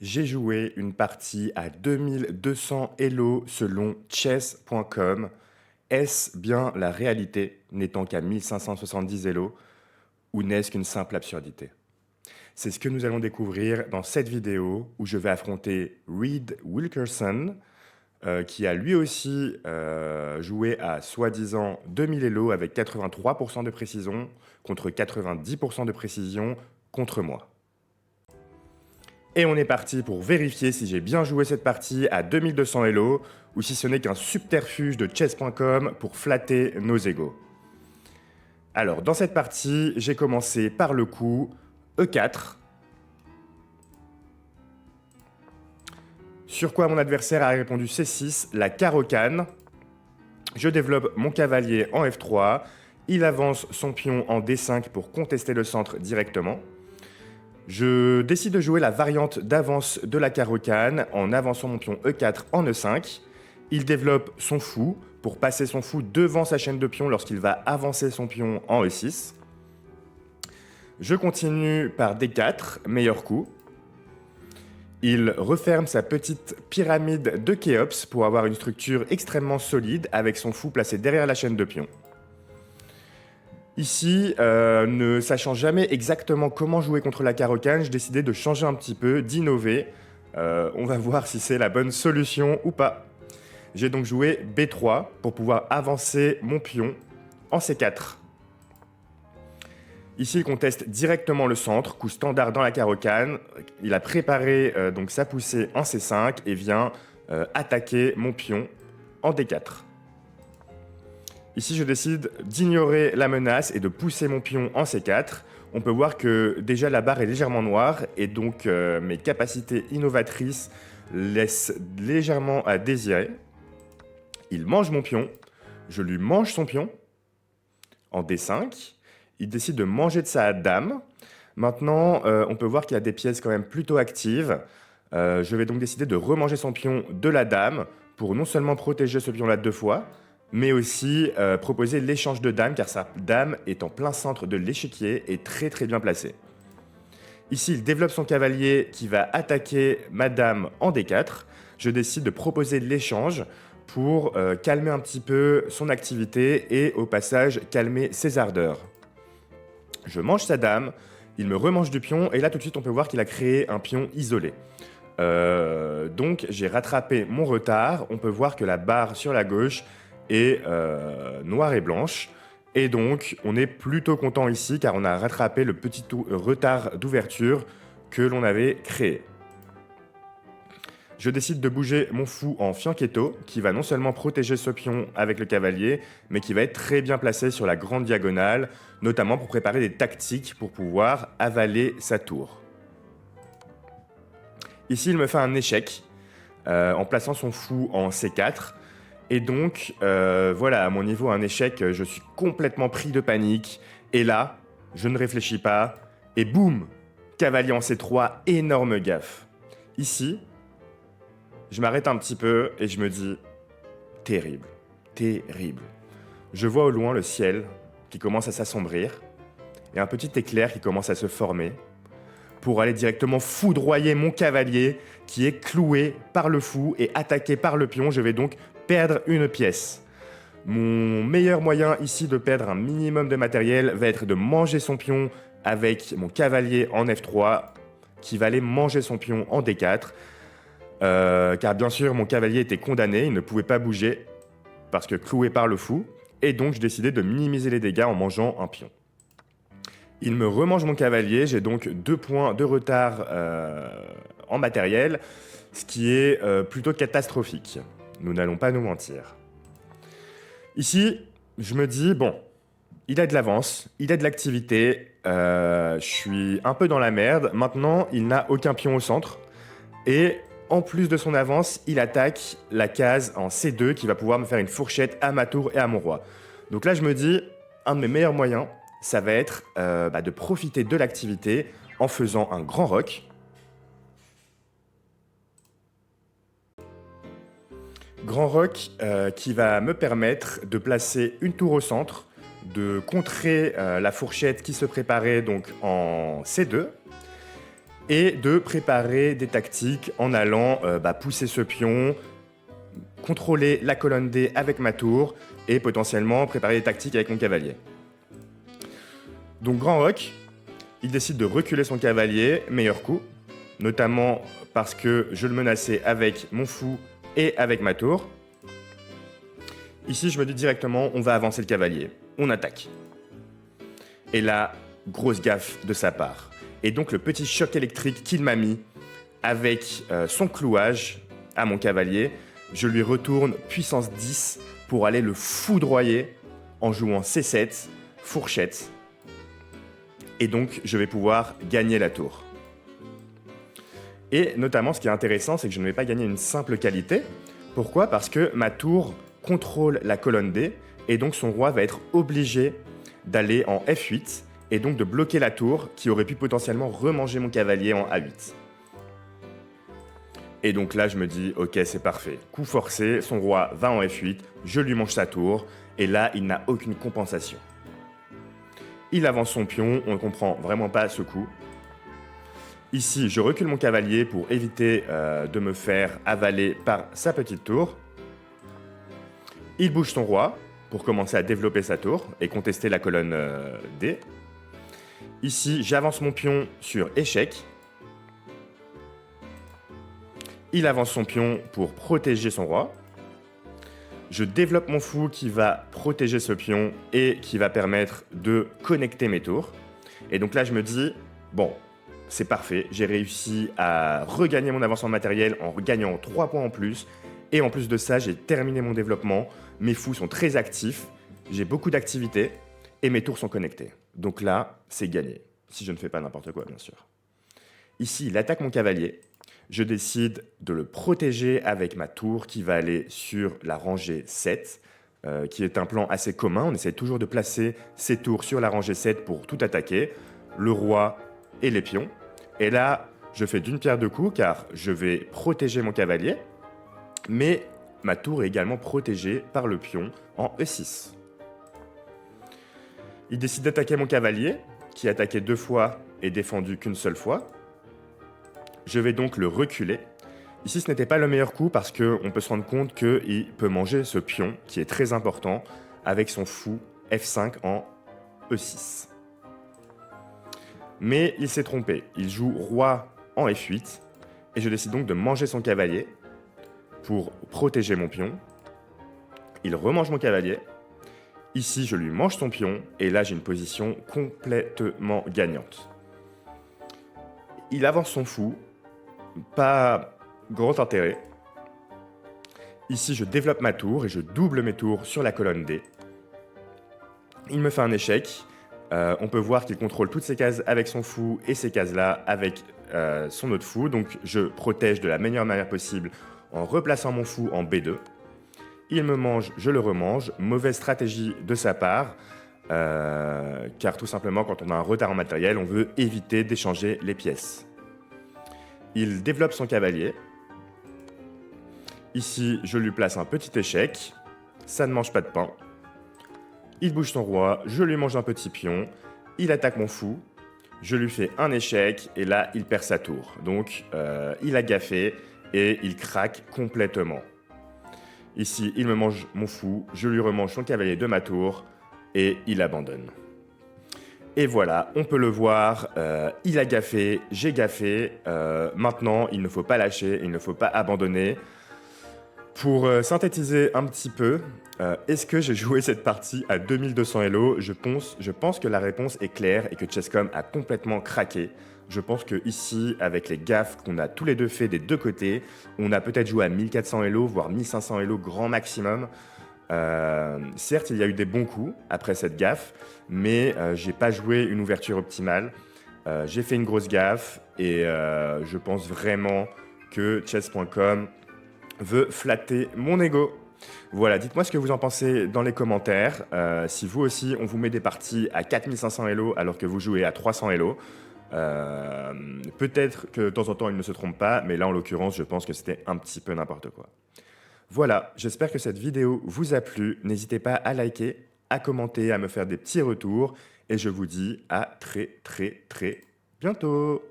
J'ai joué une partie à 2200 Elo selon chess.com. Est-ce bien la réalité, n'étant qu'à 1570 Elo, ou n'est-ce qu'une simple absurdité? C'est ce que nous allons découvrir dans cette vidéo où je vais affronter Reed Wilkerson, qui a lui aussi joué à soi-disant 2000 Elo avec 83% de précision contre 90% de précision contre moi. Et on est parti pour vérifier si j'ai bien joué cette partie à 2200 Elo ou si ce n'est qu'un subterfuge de chess.com pour flatter nos égos. Alors, dans cette partie, j'ai commencé par le coup E4. Sur quoi mon adversaire a répondu C6, la carocane. Je développe mon cavalier en F3. Il avance son pion en D5 pour contester le centre directement. Je décide de jouer la variante d'avance de la carocane en avançant mon pion E4 en E5. Il développe son fou pour passer son fou devant sa chaîne de pions lorsqu'il va avancer son pion en E6. Je continue par D4, meilleur coup. Il referme sa petite pyramide de Khéops pour avoir une structure extrêmement solide avec son fou placé derrière la chaîne de pions. Ici, ne sachant jamais exactement comment jouer contre la carocane, j'ai décidé de changer un petit peu, d'innover. On va voir si c'est la bonne solution ou pas. J'ai donc joué B3 pour pouvoir avancer mon pion en C4. Ici, il conteste directement le centre, coup standard dans la carocane. Il a préparé donc sa poussée en C5 et vient attaquer mon pion en D4. Ici, je décide d'ignorer la menace et de pousser mon pion en C4. On peut voir que déjà la barre est légèrement noire et donc mes capacités innovatrices laissent légèrement à désirer. Il mange mon pion, je lui mange son pion en D5. Il décide de manger de sa dame. Maintenant, on peut voir qu'il a des pièces quand même plutôt actives. Je vais donc décider de remanger son pion de la dame pour non seulement protéger ce pion-là 2 fois, mais aussi proposer l'échange de dames, car sa dame est en plein centre de l'échiquier et très très bien placée. Ici, il développe son cavalier qui va attaquer ma dame en D4. Je décide de proposer l'échange pour calmer un petit peu son activité et au passage calmer ses ardeurs. Je mange sa dame, il me remange du pion et là tout de suite on peut voir qu'il a créé un pion isolé. Donc j'ai rattrapé mon retard, on peut voir que la barre sur la gauche est noire et blanche. Et donc, on est plutôt content ici car on a rattrapé le petit retard d'ouverture que l'on avait créé. Je décide de bouger mon fou en fianchetto, qui va non seulement protéger ce pion avec le cavalier, mais qui va être très bien placé sur la grande diagonale, notamment pour préparer des tactiques pour pouvoir avaler sa tour. Ici, il me fait un échec en plaçant son fou en C4. Et donc, voilà, à mon niveau, un échec, je suis complètement pris de panique. Et là, je ne réfléchis pas. Et boum, cavalier en C3, énorme gaffe. Ici, je m'arrête un petit peu et je me dis, terrible, terrible. Je vois au loin le ciel qui commence à s'assombrir et un petit éclair qui commence à se former pour aller directement foudroyer mon cavalier qui est cloué par le fou et attaqué par le pion. Je vais donc perdre une pièce. Mon meilleur moyen ici de perdre un minimum de matériel va être de manger son pion avec mon cavalier en F3 qui va aller manger son pion en D4. Car bien sûr mon cavalier était condamné, il ne pouvait pas bouger parce que cloué par le fou. Et donc je décidais de minimiser les dégâts en mangeant un pion. Il me remange mon cavalier, j'ai donc 2 points de retard en matériel, ce qui est plutôt catastrophique. Nous n'allons pas nous mentir. Ici, je me dis, bon, il a de l'avance, il a de l'activité, je suis un peu dans la merde. Maintenant, il n'a aucun pion au centre. Et en plus de son avance, il attaque la case en C2 qui va pouvoir me faire une fourchette à ma tour et à mon roi. Donc là, je me dis, un de mes meilleurs moyens, ça va être de profiter de l'activité en faisant un grand roc. Grand roc qui va me permettre de placer une tour au centre, de contrer la fourchette qui se préparait donc en C2. et de préparer des tactiques en allant pousser ce pion, contrôler la colonne D avec ma tour et potentiellement préparer des tactiques avec mon cavalier. Donc Grand Roch, il décide de reculer son cavalier, meilleur coup, notamment parce que je le menaçais avec mon fou et avec ma tour. Ici, je me dis directement, on va avancer le cavalier, on attaque. Et là, grosse gaffe de sa part. Et donc le petit choc électrique qu'il m'a mis avec son clouage à mon cavalier, je lui retourne puissance 10 pour aller le foudroyer en jouant C7, fourchette. Et donc, je vais pouvoir gagner la tour. Et notamment, ce qui est intéressant, c'est que je ne vais pas gagner une simple qualité. Pourquoi ? Parce que ma tour contrôle la colonne D, et donc son roi va être obligé d'aller en F8, et donc de bloquer la tour qui aurait pu potentiellement remanger mon cavalier en A8. Et donc là, je me dis, ok, c'est parfait. Coup forcé, son roi va en F8, je lui mange sa tour, et là, il n'a aucune compensation. Il avance son pion, on ne comprend vraiment pas ce coup. Ici, je recule mon cavalier pour éviter de me faire avaler par sa petite tour. Il bouge son roi pour commencer à développer sa tour et contester la colonne D. Ici, j'avance mon pion sur échec. Il avance son pion pour protéger son roi. Je développe mon fou qui va protéger ce pion et qui va permettre de connecter mes tours. Et donc là, je me dis, bon, c'est parfait, j'ai réussi à regagner mon avancement matériel en gagnant 3 points en plus. Et en plus de ça, j'ai terminé mon développement. Mes fous sont très actifs, j'ai beaucoup d'activités et mes tours sont connectés. Donc là, c'est gagné, si je ne fais pas n'importe quoi, bien sûr. Ici, il attaque mon cavalier. Je décide de le protéger avec ma tour qui va aller sur la rangée 7, qui est un plan assez commun. On essaie toujours de placer ces tours sur la rangée 7 pour tout attaquer, le roi et les pions. Et là, je fais d'une pierre deux coups car je vais protéger mon cavalier, mais ma tour est également protégée par le pion en E6. Il décide d'attaquer mon cavalier, qui attaquait 2 fois et défendu qu'une seule fois. Je vais donc le reculer. Ici, ce n'était pas le meilleur coup parce qu'on peut se rendre compte qu'il peut manger ce pion, qui est très important, avec son fou F5 en E6. Mais il s'est trompé. Il joue roi en F8, et je décide donc de manger son cavalier pour protéger mon pion. Il remange mon cavalier. Ici, je lui mange son pion, et là, j'ai une position complètement gagnante. Il avance son fou. Pas grand intérêt. Ici, je développe ma tour et je double mes tours sur la colonne D. Il me fait un échec. On peut voir qu'il contrôle toutes ces cases avec son fou et ces cases-là avec son autre fou. Donc, je protège de la meilleure manière possible en replaçant mon fou en B2. Il me mange, je le remange. Mauvaise stratégie de sa part. Car tout simplement, quand on a un retard en matériel, on veut éviter d'échanger les pièces. Il développe son cavalier. Ici, je lui place un petit échec. Ça ne mange pas de pain. Il bouge son roi, je lui mange un petit pion. Il attaque mon fou. Je lui fais un échec et là, il perd sa tour. Donc, il a gaffé et il craque complètement. Ici, il me mange mon fou. Je lui remange son cavalier de ma tour et il abandonne. Et voilà, on peut le voir, il a gaffé, j'ai gaffé. Maintenant, il ne faut pas lâcher, il ne faut pas abandonner. Pour synthétiser un petit peu, est-ce que j'ai joué cette partie à 2200 Elo ? Je pense que la réponse est claire et que Chess.com a complètement craqué. Je pense que ici, avec les gaffes qu'on a tous les deux fait des deux côtés, on a peut-être joué à 1400 Elo, voire 1500 Elo grand maximum. Certes, il y a eu des bons coups après cette gaffe, mais j'ai pas joué une ouverture optimale. J'ai fait une grosse gaffe et je pense vraiment que chess.com veut flatter mon ego. Voilà, dites-moi ce que vous en pensez dans les commentaires. Si vous aussi, on vous met des parties à 4500 Elo alors que vous jouez à 300 Elo. Peut-être que de temps en temps, il ne se trompe pas, mais là, en l'occurrence, je pense que c'était un petit peu n'importe quoi. Voilà, j'espère que cette vidéo vous a plu. N'hésitez pas à liker, à commenter, à me faire des petits retours. Et je vous dis à très bientôt.